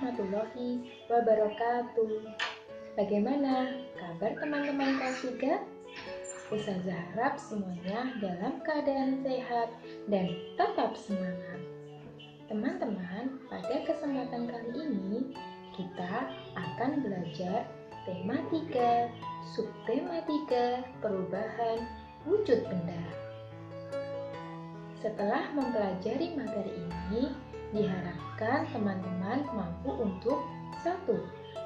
warahmatullahi wabarakatuh. Bagaimana kabar teman-teman kelas 3? Ustazah harap semuanya dalam keadaan sehat dan tetap semangat. Teman-teman, pada kesempatan kali ini kita akan belajar tema 3, subtema 3, perubahan wujud benda. Setelah mempelajari materi ini, diharapkan teman-teman mampu untuk 1.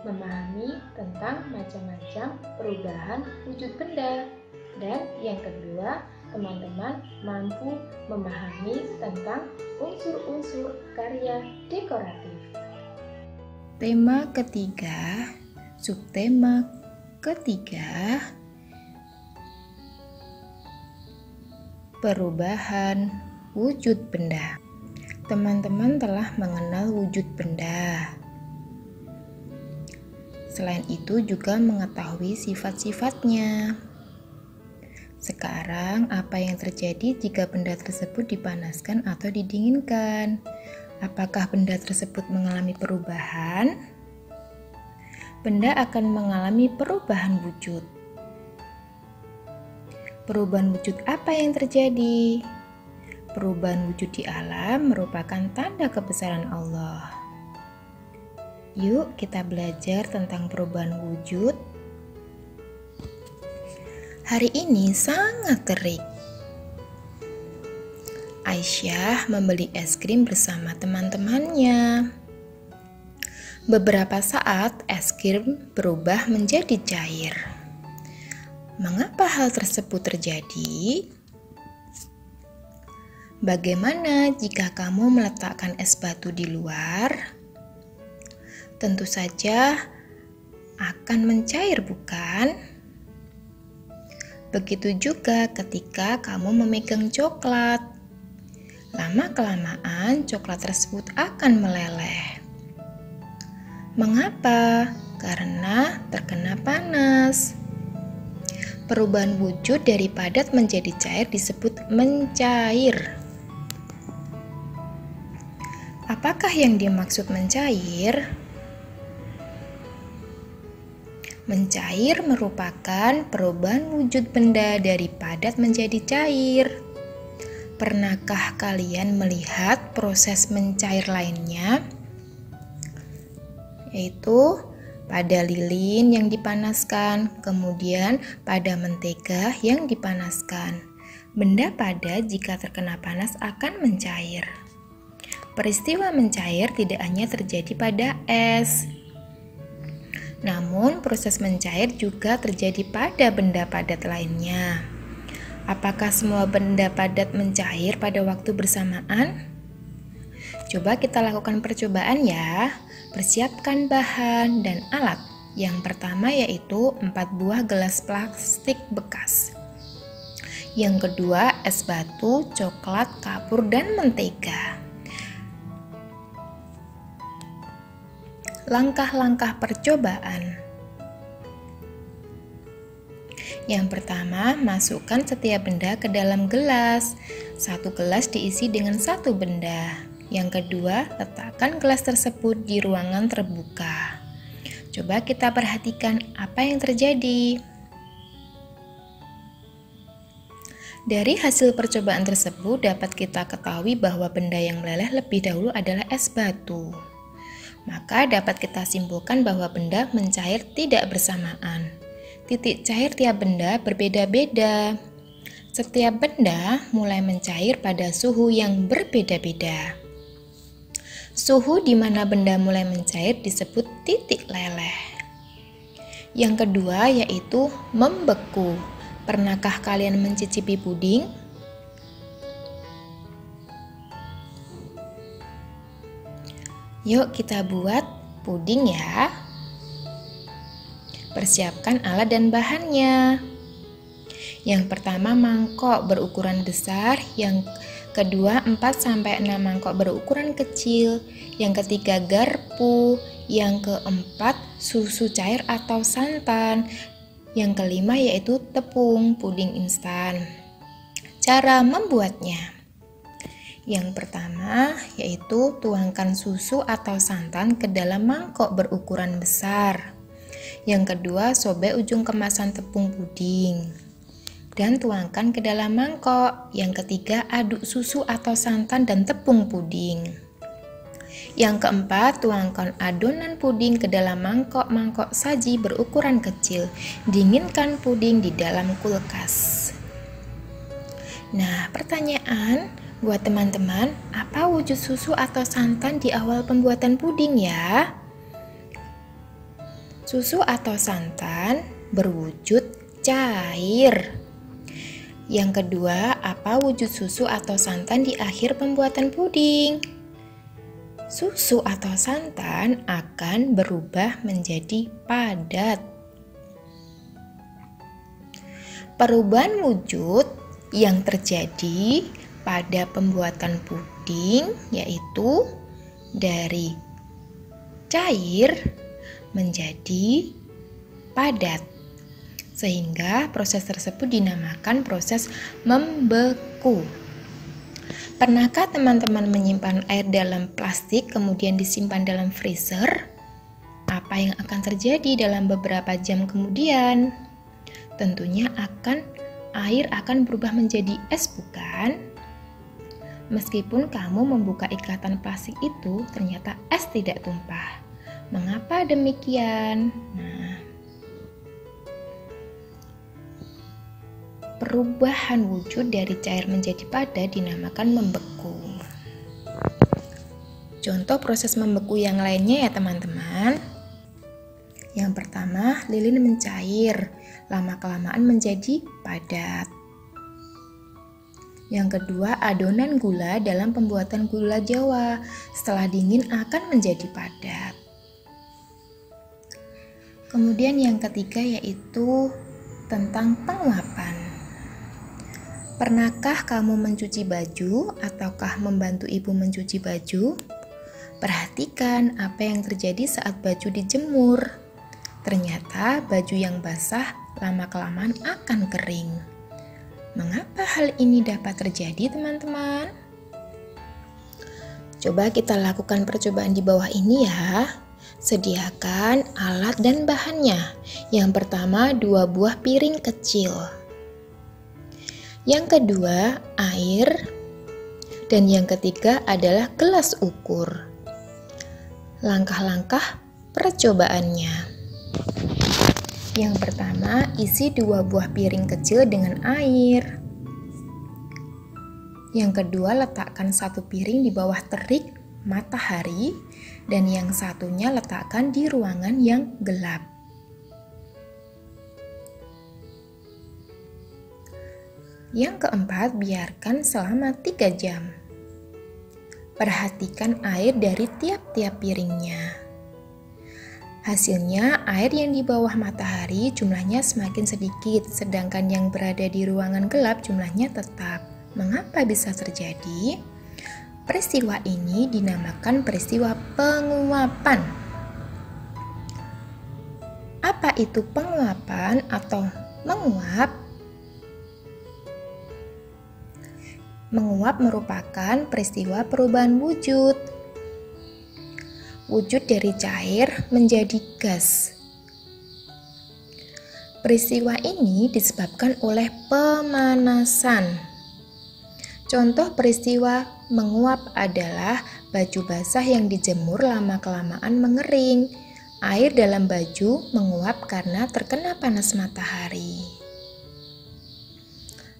Memahami tentang macam-macam perubahan wujud benda. Dan yang kedua, teman-teman mampu memahami tentang unsur-unsur karya dekoratif. Tema ketiga, subtema ketiga, perubahan wujud benda. Teman-teman telah mengenal wujud benda. Selain itu juga mengetahui sifat-sifatnya. Sekarang, apa yang terjadi jika benda tersebut dipanaskan atau didinginkan? Apakah benda tersebut mengalami perubahan? Benda akan mengalami perubahan wujud. Perubahan wujud apa yang terjadi? Perubahan wujud di alam merupakan tanda kebesaran Allah. Yuk kita belajar tentang perubahan wujud. Hari ini sangat terik. Aisyah membeli es krim bersama teman-temannya. Beberapa saat es krim berubah menjadi cair. Mengapa hal tersebut terjadi? Bagaimana jika kamu meletakkan es batu di luar? Tentu saja akan mencair, bukan? Begitu juga ketika kamu memegang coklat. Lama-kelamaan coklat tersebut akan meleleh. Mengapa? Karena terkena panas. Perubahan wujud dari padat menjadi cair disebut mencair. Apakah yang dimaksud mencair? Mencair merupakan perubahan wujud benda dari padat menjadi cair. Pernahkah kalian melihat proses mencair lainnya? Yaitu pada lilin yang dipanaskan, kemudian pada mentega yang dipanaskan. Benda padat jika terkena panas akan mencair. Peristiwa mencair tidak hanya terjadi pada es, namun proses mencair juga terjadi pada benda padat lainnya. Apakah semua benda padat mencair pada waktu bersamaan? Coba kita lakukan percobaan ya. Persiapkan bahan dan alat. Yang pertama yaitu 4 buah gelas plastik bekas. Yang kedua es batu, coklat, kapur, dan mentega. Langkah-langkah percobaan. Yang pertama, masukkan setiap benda ke dalam gelas. 1 gelas diisi dengan 1 benda. Yang kedua, letakkan gelas tersebut di ruangan terbuka. Coba kita perhatikan apa yang terjadi. Dari hasil percobaan tersebut dapat kita ketahui bahwa benda yang meleleh lebih dahulu adalah es batu. Maka dapat kita simpulkan bahwa benda mencair tidak bersamaan. Titik cair tiap benda berbeda-beda. Setiap benda mulai mencair pada suhu yang berbeda-beda. Suhu di mana benda mulai mencair disebut titik leleh. Yang kedua yaitu membeku. Pernahkah kalian mencicipi puding? Yuk kita buat puding ya. Persiapkan alat dan bahannya. Yang pertama mangkok berukuran besar, yang kedua 4-6 mangkok berukuran kecil, yang ketiga garpu, yang keempat susu cair atau santan, yang kelima yaitu tepung puding instan. Cara membuatnya. Yang pertama yaitu tuangkan susu atau santan ke dalam mangkok berukuran besar. Yang kedua, sobek ujung kemasan tepung puding dan tuangkan ke dalam mangkok. Yang ketiga, aduk susu atau santan dan tepung puding. Yang keempat, tuangkan adonan puding ke dalam mangkok-mangkok saji berukuran kecil. Dinginkan puding di dalam kulkas. Nah, pertanyaan buat teman-teman, apa wujud susu atau santan di awal pembuatan puding ya? Susu atau santan berwujud cair. Yang kedua, apa wujud susu atau santan di akhir pembuatan puding? Susu atau santan akan berubah menjadi padat. Perubahan wujud yang terjadi pada pembuatan puding yaitu dari cair menjadi padat, sehingga proses tersebut dinamakan proses membeku. Pernahkah teman-teman menyimpan air dalam plastik kemudian disimpan dalam freezer? Apa yang akan terjadi dalam beberapa jam kemudian? Tentunya air akan berubah menjadi es, bukan? Meskipun kamu membuka ikatan plastik itu, ternyata es tidak tumpah. Mengapa demikian? Nah, perubahan wujud dari cair menjadi padat dinamakan membeku. Contoh proses membeku yang lainnya ya teman-teman. Yang pertama, lilin mencair, lama-kelamaan menjadi padat. Yang kedua, adonan gula dalam pembuatan gula Jawa setelah dingin akan menjadi padat. Kemudian yang ketiga yaitu tentang penguapan. Pernahkah kamu mencuci baju ataukah membantu ibu mencuci baju? Perhatikan apa yang terjadi saat baju dijemur. Ternyata baju yang basah lama-kelamaan akan kering. Mengapa hal ini dapat terjadi, teman-teman? Coba kita lakukan percobaan di bawah ini ya. Sediakan alat dan bahannya. Yang pertama, 2 buah piring kecil. Yang kedua, air. Dan yang ketiga adalah gelas ukur. Langkah-langkah percobaannya. Yang pertama, isi 2 buah piring kecil dengan air. Yang kedua, letakkan 1 piring di bawah terik matahari dan yang satunya letakkan di ruangan yang gelap. Yang keempat, biarkan selama 3 jam. Perhatikan air dari tiap-tiap piringnya. Hasilnya, air yang di bawah matahari jumlahnya semakin sedikit, sedangkan yang berada di ruangan gelap jumlahnya tetap. Mengapa bisa terjadi? Peristiwa ini dinamakan peristiwa penguapan. Apa itu penguapan atau menguap? Menguap merupakan peristiwa perubahan wujud. Wujud dari cair menjadi gas. Peristiwa ini disebabkan oleh pemanasan. Contoh peristiwa menguap adalah baju basah yang dijemur lama-kelamaan mengering. Air dalam baju menguap karena terkena panas matahari.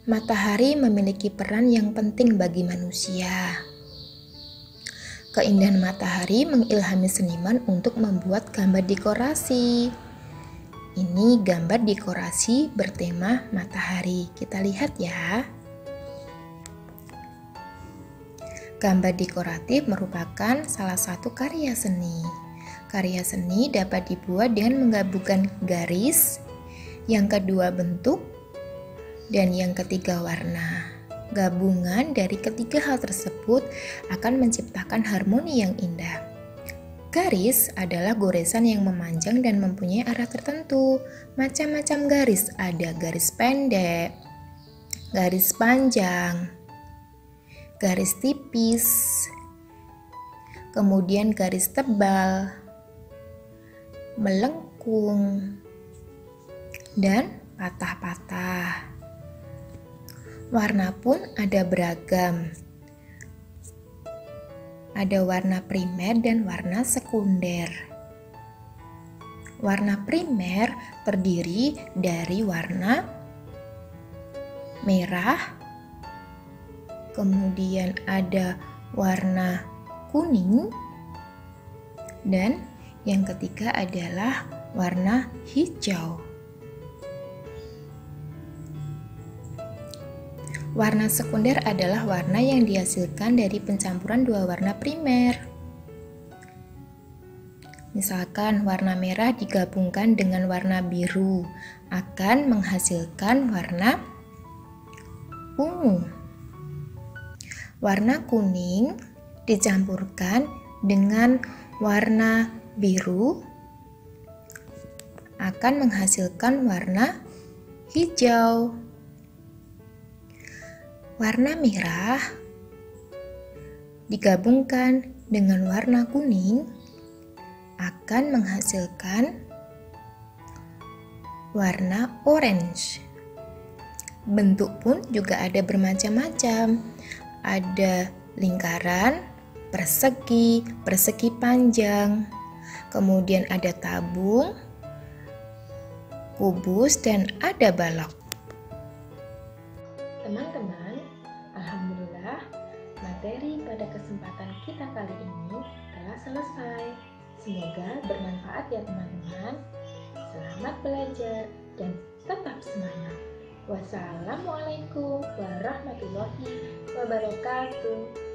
Matahari memiliki peran yang penting bagi manusia. Keindahan matahari mengilhami seniman untuk membuat gambar dekorasi. Ini gambar dekorasi bertema matahari. Kita lihat ya. Gambar dekoratif merupakan salah satu karya seni. Karya seni dapat dibuat dengan menggabungkan garis, yang kedua bentuk, dan yang ketiga warna. Gabungan dari ketiga hal tersebut akan menciptakan harmoni yang indah. Garis adalah goresan yang memanjang dan mempunyai arah tertentu. Macam-macam garis, ada garis pendek, garis panjang, garis tipis, kemudian garis tebal, melengkung, dan patah-patah. Warna pun ada beragam. Ada warna primer dan warna sekunder. Warna primer terdiri dari warna merah, kemudian ada warna kuning, dan yang ketiga adalah warna hijau. Warna sekunder adalah warna yang dihasilkan dari pencampuran dua warna primer. Misalkan warna merah digabungkan dengan warna biru akan menghasilkan warna ungu. Warna kuning dicampurkan dengan warna biru akan menghasilkan warna hijau. Warna merah digabungkan dengan warna kuning akan menghasilkan warna orange. Bentuk pun juga ada bermacam-macam. Ada lingkaran, persegi, persegi panjang, kemudian ada tabung, kubus, dan ada balok. Teman-teman, alhamdulillah materi pada kesempatan kita kali ini telah selesai. Semoga bermanfaat ya teman-teman. Selamat belajar dan tetap semangat. Wassalamualaikum warahmatullahi wabarakatuh.